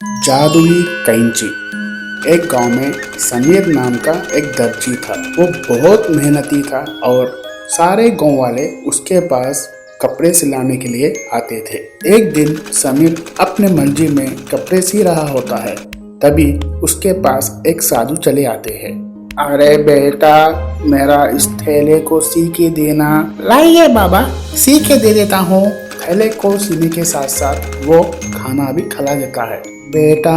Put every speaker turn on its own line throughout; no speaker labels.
जादुई कैंची। एक गांव में समीर नाम का एक दर्जी था। वो बहुत मेहनती था और सारे गांव वाले उसके पास कपड़े सिलाने के लिए आते थे। एक दिन समीर अपने मंजी में कपड़े सी रहा होता है, तभी उसके पास एक साधु चले आते हैं। अरे बेटा, मेरा इस थैले को सी के देना। लाइए बाबा, सी के दे देता हूँ। थैले को सीने के साथ साथ वो खाना भी खिला देता है। बेटा,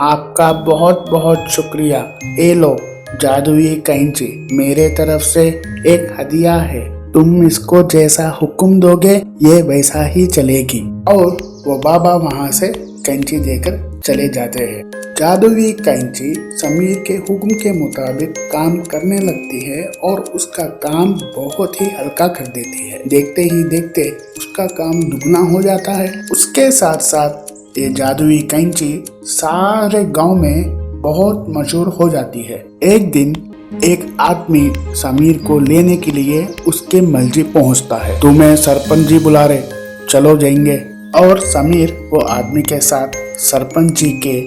आपका बहुत बहुत शुक्रिया। ये लो जादुई कैंची, मेरे तरफ से एक हदिया है। तुम इसको जैसा हुक्म दोगे ये वैसा ही चलेगी। और वो बाबा वहाँ से कैंची देकर चले जाते हैं। जादुई कैंची समीर के हुक्म के मुताबिक काम करने लगती है और उसका काम बहुत ही हल्का कर देती है। देखते ही देखते उसका काम दुगना हो जाता है। उसके साथ साथ ये जादुई कैंची सारे गांव में बहुत मशहूर हो जाती है। एक दिन एक आदमी समीर को लेने के लिए उसके मंजिल पहुंचता है। तुम्हें सरपंच जी बुला रहे, चलो जाएंगे। और समीर वो आदमी के साथ सरपंच जी के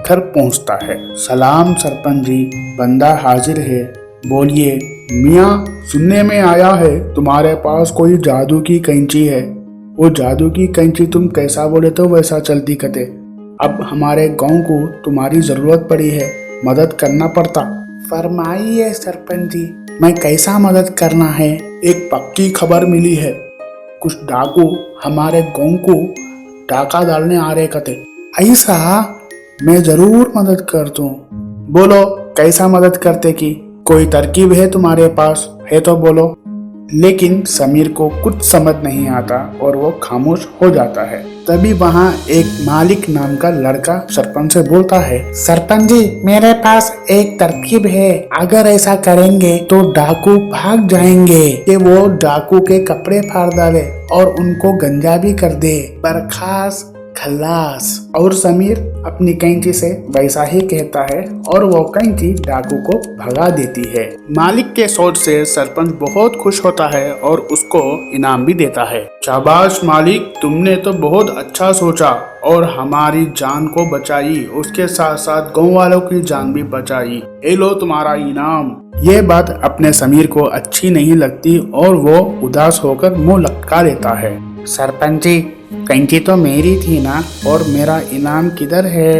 घर पहुंचता है। सलाम सरपंच जी, बंदा हाजिर है, बोलिए। मियाँ, सुनने में आया है तुम्हारे पास कोई जादू की कैंची है। वो जादू की कैंची तुम कैसा बोले तो वैसा चलती कते। अब हमारे गांव को तुम्हारी जरूरत पड़ी है, मदद करना पड़ता। फरमाइए सरपंच जी, मैं कैसा मदद करना है। एक पक्की खबर मिली है, कुछ डाकू हमारे गांव को डाका डालने आ रहे कते। ऐसा? मैं जरूर मदद कर दूं। बोलो कैसा मदद करते की, कोई तरकीब है तुम्हारे पास, है तो बोलो। लेकिन समीर को कुछ समझ नहीं आता और वो खामोश हो जाता है। तभी वहाँ एक मालिक नाम का लड़का सरपंच से बोलता है, सरपंच जी, मेरे पास एक तरकीब है। अगर ऐसा करेंगे तो डाकू भाग जाएंगे कि वो डाकू के कपड़े फाड़ डाले और उनको गंजा भी कर दे। बर्खास्त खल्लास। और समीर अपनी कैंची से वैसा ही कहता है और वो कैंची डाकू को भगा देती है। मालिक के सोच से सरपंच बहुत खुश होता है और उसको इनाम भी देता है। शाबाश मालिक, तुमने तो बहुत अच्छा सोचा और हमारी जान को बचाई, उसके साथ साथ गांव वालों की जान भी बचाई। ये लो तुम्हारा इनाम। ये बात अपने समीर को अच्छी नहीं लगती और वो उदास होकर मुंह लटका लेता है। सरपंच जी, कैंची तो मेरी थी ना, और मेरा इनाम किधर है?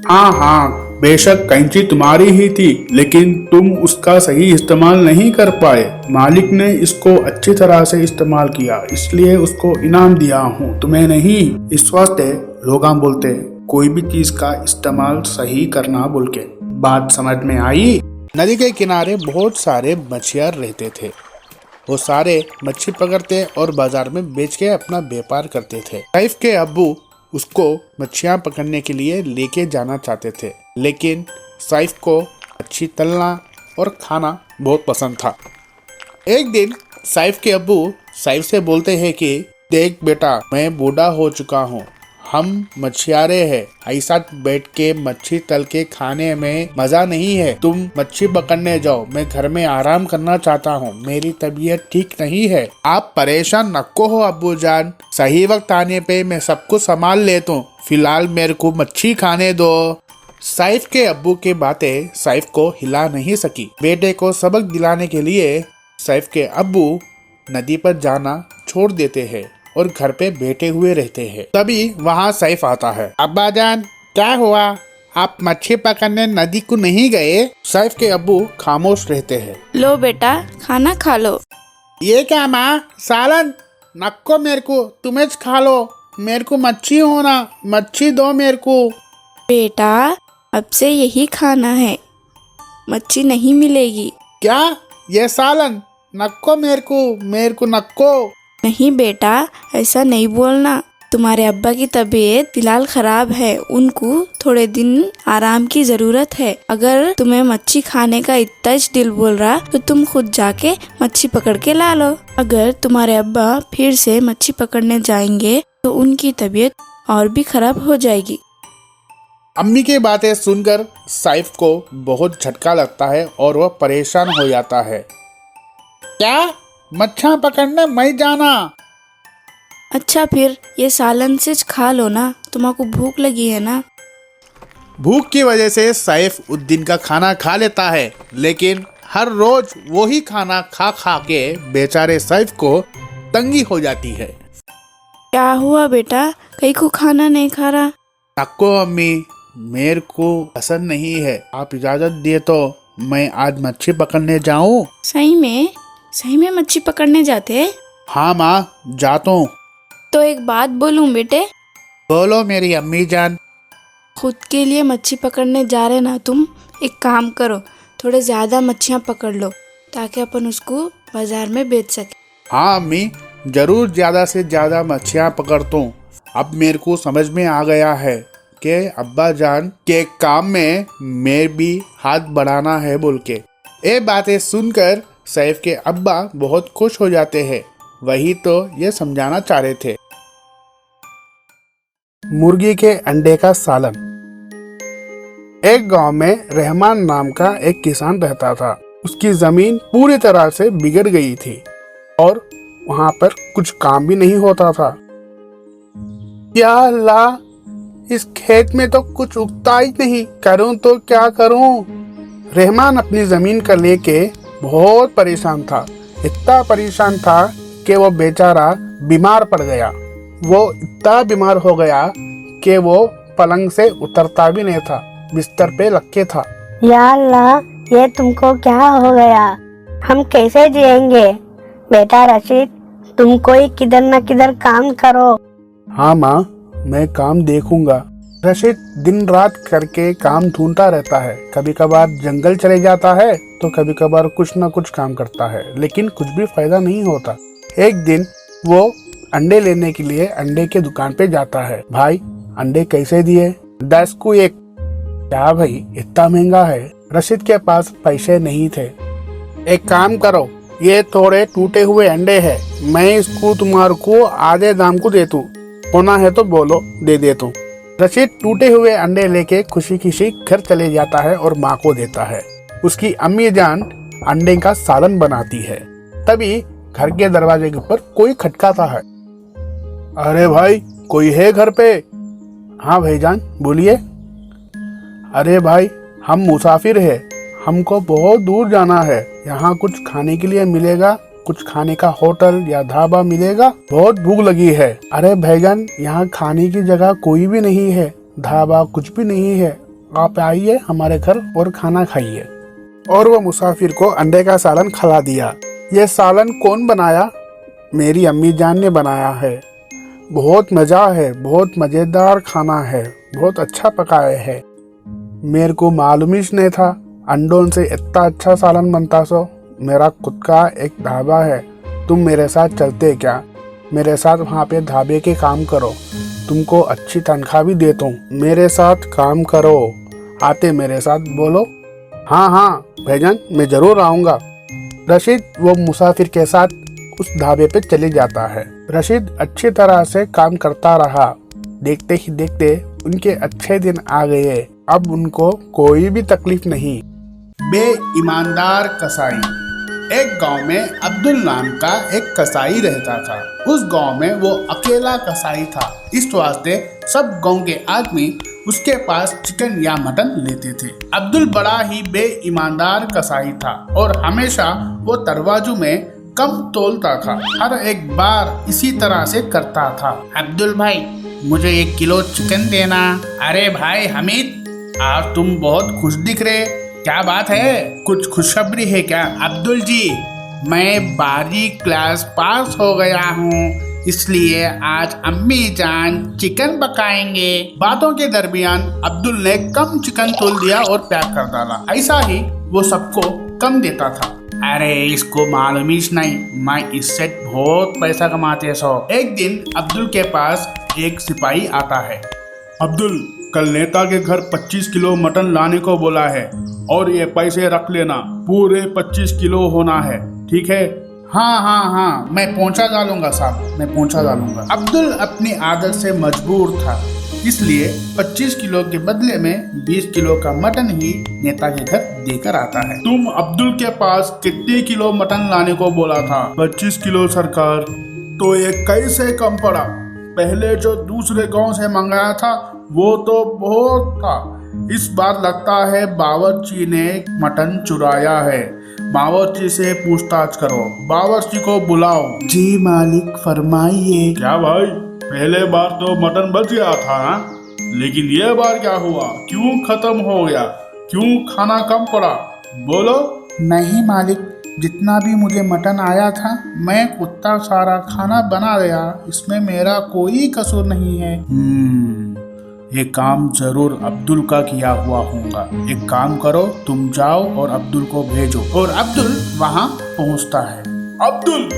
हाँ हाँ, बेशक कैंची तुम्हारी ही थी, लेकिन तुम उसका सही इस्तेमाल नहीं कर पाए। मालिक ने इसको अच्छी तरह से इस्तेमाल किया, इसलिए उसको इनाम दिया हूँ, तुम्हें नहीं। इस वास्ते लोग बोलते कोई भी चीज का इस्तेमाल सही करना बोल के। बात समझ में आई? नदी के किनारे बहुत सारे मछुआरे रहते थे। वो सारे मच्छी पकड़ते और बाजार में बेच के अपना व्यापार करते थे। सैफ के अब्बू उसको मच्छियाँ पकड़ने के लिए लेके जाना चाहते थे, लेकिन सैफ को मच्छी तलना और खाना बहुत पसंद था। एक दिन सैफ के अब्बू सैफ से बोलते हैं कि देख बेटा, मैं बूढ़ा हो चुका हूँ, हम मछुआरे हैं, ऐसा बैठ के मच्छी तल के खाने में मजा नहीं है। तुम मच्छी पकड़ने जाओ, मैं घर में आराम करना चाहता हूँ, मेरी तबीयत ठीक नहीं है। आप परेशान नको हो अब्बू जान, सही वक्त आने पे मैं सब कुछ संभाल लेता हूँ, फिलहाल मेरे को मच्छी खाने दो। सैफ के अब्बू की बातें सैफ को हिला नहीं सकी। बेटे को सबक दिलाने के लिए सैफ के अब्बू नदी पर जाना छोड़ देते हैं और घर पे बैठे हुए रहते हैं। तभी वहाँ सैफ आता है। अब्बा जान, क्या हुआ, आप मच्छी पकड़ने नदी को नहीं गए? सैफ के अब्बू खामोश रहते हैं।
लो बेटा, खाना खा लो।
ये क्या माँ, सालन? नक्को मेरे को, तुम्हें खा लो, मेरे को मच्छी होना, मच्छी दो मेरे को।
बेटा, अब से यही खाना है, मच्छी नहीं मिलेगी।
क्या? ये सालन? नक्को मेरे को नक्को।
नहीं बेटा, ऐसा नहीं बोलना। तुम्हारे अब्बा की तबीयत फिलहाल खराब है, उनको थोड़े दिन आराम की जरूरत है। अगर तुम्हें मच्छी खाने का इतना दिल बोल रहा तो तुम खुद जाके मच्छी पकड़ के ला लो। अगर तुम्हारे अब्बा फिर से मच्छी पकड़ने जाएंगे तो उनकी तबीयत और भी खराब हो जाएगी।
अम्मी की बातें सुनकर सैफ को बहुत झटका लगता है और वह परेशान हो जाता है। क्या? मच्छा पकड़ने मैं जाना?
अच्छा, फिर ये सालन से खा लो ना, तुम्हारे भूख लगी है ना।
भूख की वजह से सैफ उस दिन का खाना खा लेता है, लेकिन हर रोज वही खाना खा खा के बेचारे सैफ को तंगी हो जाती है।
क्या हुआ बेटा, कहीं को खाना नहीं खा रहा?
नक्को अम्मी, मेरे को पसंद नहीं है। आप इजाजत दिए तो मैं आज मच्छी पकड़ने जाऊं?
सही में मच्छी पकड़ने जाते?
हाँ माँ, जाता हूँ।
तो एक बात बोलूं बेटे?
बोलो मेरी अम्मी जान।
खुद के लिए मच्छी पकड़ने जा रहे ना तुम, एक काम करो, थोड़े ज्यादा मच्छियाँ पकड़ लो ताकि अपन उसको बाजार में बेच सके।
हाँ अम्मी, जरूर ज्यादा से ज्यादा मच्छियाँ पकड़ता हूँ। अब मेरे को समझ में आ गया है कि अब्बा जान के काम में मेरे भी हाथ बढ़ाना है बोल के। ये बातें सुनकर सैफ के अब्बा बहुत खुश हो जाते हैं। वही तो ये समझाना चाह रहे थे। मुर्गी के अंडे का सालन। एक गांव में रहमान नाम का एक किसान रहता था। उसकी जमीन पूरी तरह से बिगड़ गई थी और वहां पर कुछ काम भी नहीं होता था। या अल्लाह, इस खेत में तो कुछ उगता ही नहीं, करूं तो क्या करूं? रहमान अपनी जमीन का लेके बहुत परेशान था। इतना परेशान था कि वो बेचारा बीमार पड़ गया। वो इतना बीमार हो गया कि वो पलंग से उतरता भी नहीं था, बिस्तर पे लटके था।
या अल्लाह, ये तुमको क्या हो गया? हम कैसे जिएंगे? बेटा रशीद, तुम कोई किधर न किधर काम करो।
हाँ माँ, मैं काम देखूंगा। रशीद दिन रात करके काम ढूंढता रहता है। कभी कभार जंगल चले जाता है तो कभी कभार कुछ न कुछ काम करता है, लेकिन कुछ भी फायदा नहीं होता। एक दिन वो अंडे लेने के लिए अंडे के दुकान पे जाता है। भाई, अंडे कैसे दिए? 10 को एक। क्या भाई, इतना महंगा है? रशीद के पास पैसे नहीं थे। एक काम करो, ये थोड़े टूटे हुए अंडे हैं, मैं इसको तुम्हारे को आधे दाम को दे दूं, होना है तो बोलो, दे दे तू। रशीद टूटे हुए अंडे लेके खुशी खुशी घर चले जाता है और माँ को देता है। उसकी अम्मी जान अंडे का सालन बनाती है। तभी घर के दरवाजे के ऊपर कोई खटकाता है। अरे भाई, कोई है घर पे? हाँ भाईजान, बोलिए। अरे भाई, हम मुसाफिर हैं, हमको बहुत दूर जाना है। यहाँ कुछ खाने के लिए मिलेगा? कुछ खाने का होटल या ढाबा मिलेगा? बहुत भूख लगी है। अरे भाईजान, यहाँ खाने की जगह कोई भी नहीं है, ढाबा कुछ भी नहीं है। आप आइए हमारे घर और खाना खाइए। और वो मुसाफिर को अंडे का सालन खिला दिया। ये सालन कौन बनाया? मेरी अम्मी जान ने बनाया है। बहुत मजा है, बहुत मजेदार खाना है, बहुत अच्छा पकाया है। मेरे को मालूम ही नहीं था अंडों से इतना अच्छा सालन बनता। सो मेरा खुद का एक ढाबा है, तुम मेरे साथ चलते क्या? मेरे साथ वहाँ पे ढाबे के काम करो, तुमको अच्छी तनख्वाह भी देता हूँ। मेरे साथ काम करो, आते मेरे साथ? बोलो हाँ हाँ भाईजान, मैं जरूर आऊँगा। रशीद वो मुसाफिर के साथ उस ढाबे पे चले जाता है। रशीद अच्छी तरह से काम करता रहा। देखते ही देखते उनके अच्छे दिन आ गए। अब उनको कोई भी तकलीफ नहीं। बेईमानदार कसाई। एक गांव में अब्दुल नाम का एक कसाई रहता था। उस गांव में वो अकेला कसाई था, इस वास्ते सब गांव के आदमी उसके पास चिकन या मटन लेते थे। अब्दुल बड़ा ही बेईमानदार कसाई था और हमेशा वो तराजू में कम तोलता था। हर एक बार इसी तरह से करता था। अब्दुल भाई, मुझे 1 किलो चिकन देना। अरे भाई हमीद, आज तुम बहुत खुश दिख रहे, क्या बात है? कुछ खुशखबरी है क्या? अब्दुल जी, मैं 12वीं क्लास पास हो गया हूँ, इसलिए आज अम्मी जान चिकन पकाएंगे। बातों के दरमियान अब्दुल ने कम चिकन तोल दिया और पैक कर डाला। ऐसा ही वो सबको कम देता था। अरे इसको मालूम ही नहीं, मैं इससे बहुत पैसा कमाते सो। एक दिन अब्दुल के पास एक सिपाही आता है। अब्दुल, कल नेता के घर 25 किलो मटन लाने को बोला है और ये पैसे रख लेना, पूरे 25 किलो होना है, ठीक है? हाँ हाँ हाँ, मैं पहुंचा डालूंगा साहब, मैं पहुंचा डालूंगा। अब्दुल अपनी आदत से मजबूर था, इसलिए 25 किलो के बदले में 20 किलो का मटन ही नेता के घर देकर आता है। तुम अब्दुल के पास कितने किलो मटन लाने को बोला था? 25 किलो सरकार। तो ये कैसे कम पड़ा? पहले जो दूसरे गांव से मंगाया था वो तो बहुत था। इस बार लगता है बावर्ची ने मटन चुराया है। बावर्ची से पूछताछ करो, बावर्ची को बुलाओ। जी मालिक, फरमाइए। क्या भाई, पहले बार तो मटन बच गया था ना, लेकिन ये बार क्या हुआ? क्यों खत्म हो गया? क्यों खाना कम पड़ा? बोलो। नहीं मालिक, जितना भी मुझे मटन आया था मैं उतना सारा खाना बना दिया, इसमें मेरा कोई कसूर नहीं है। ये काम जरूर अब्दुल का किया हुआ होगा। एक काम करो, तुम जाओ और अब्दुल को भेजो। और अब्दुल वहाँ पहुँचता है। अब्दुल,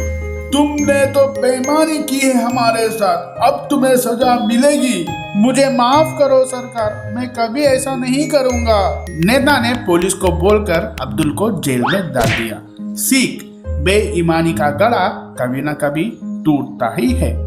तुमने तो बेईमानी की है हमारे साथ, अब तुम्हें सजा मिलेगी। मुझे माफ करो सरकार, मैं कभी ऐसा नहीं करूँगा। नेता ने पुलिस को बोलकर अब्दुल को जेल में डाल दिया। सीख, बेईमानी का गला कभी न कभी टूटता ही है।